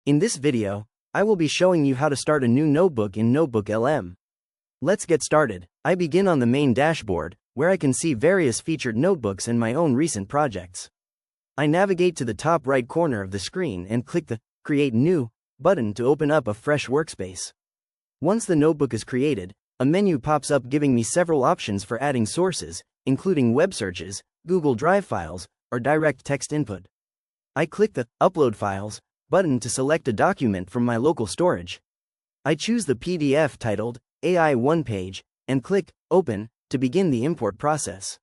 In this video, I will be showing you how to start a new notebook in NotebookLM. Let's get started. I begin on the main dashboard, where I can see various featured notebooks and my own recent projects. I navigate to the top right corner of the screen and click the Create New button to open up a fresh workspace. Once the notebook is created, a menu pops up giving me several options for adding sources, including web searches, Google Drive files, or direct text input. I click the Upload Files button to select a document from my local storage. I choose the PDF titled AI 1 Page and click Open to begin the import process.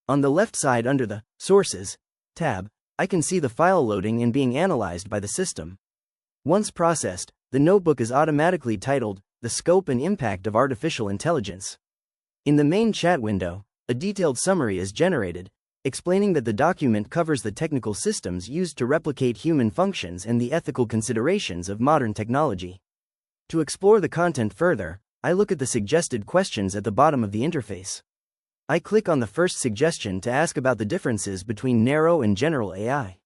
On the left side under the Sources tab, I can see the file loading and being analyzed by the system. Once processed, the notebook is automatically titled The Scope and Impact of Artificial Intelligence. In the main chat window, a detailed summary is generated, explaining that the document covers the technical systems used to replicate human functions and the ethical considerations of modern technology. To explore the content further, I look at the suggested questions at the bottom of the interface. I click on the first suggestion to ask about the differences between narrow and general AI.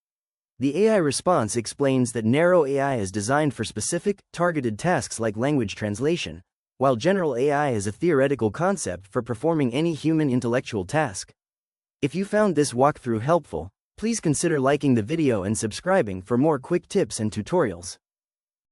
The AI response explains that narrow AI is designed for specific, targeted tasks like language translation, while general AI is a theoretical concept for performing any human intellectual task. If you found this walkthrough helpful, please consider liking the video and subscribing for more quick tips and tutorials.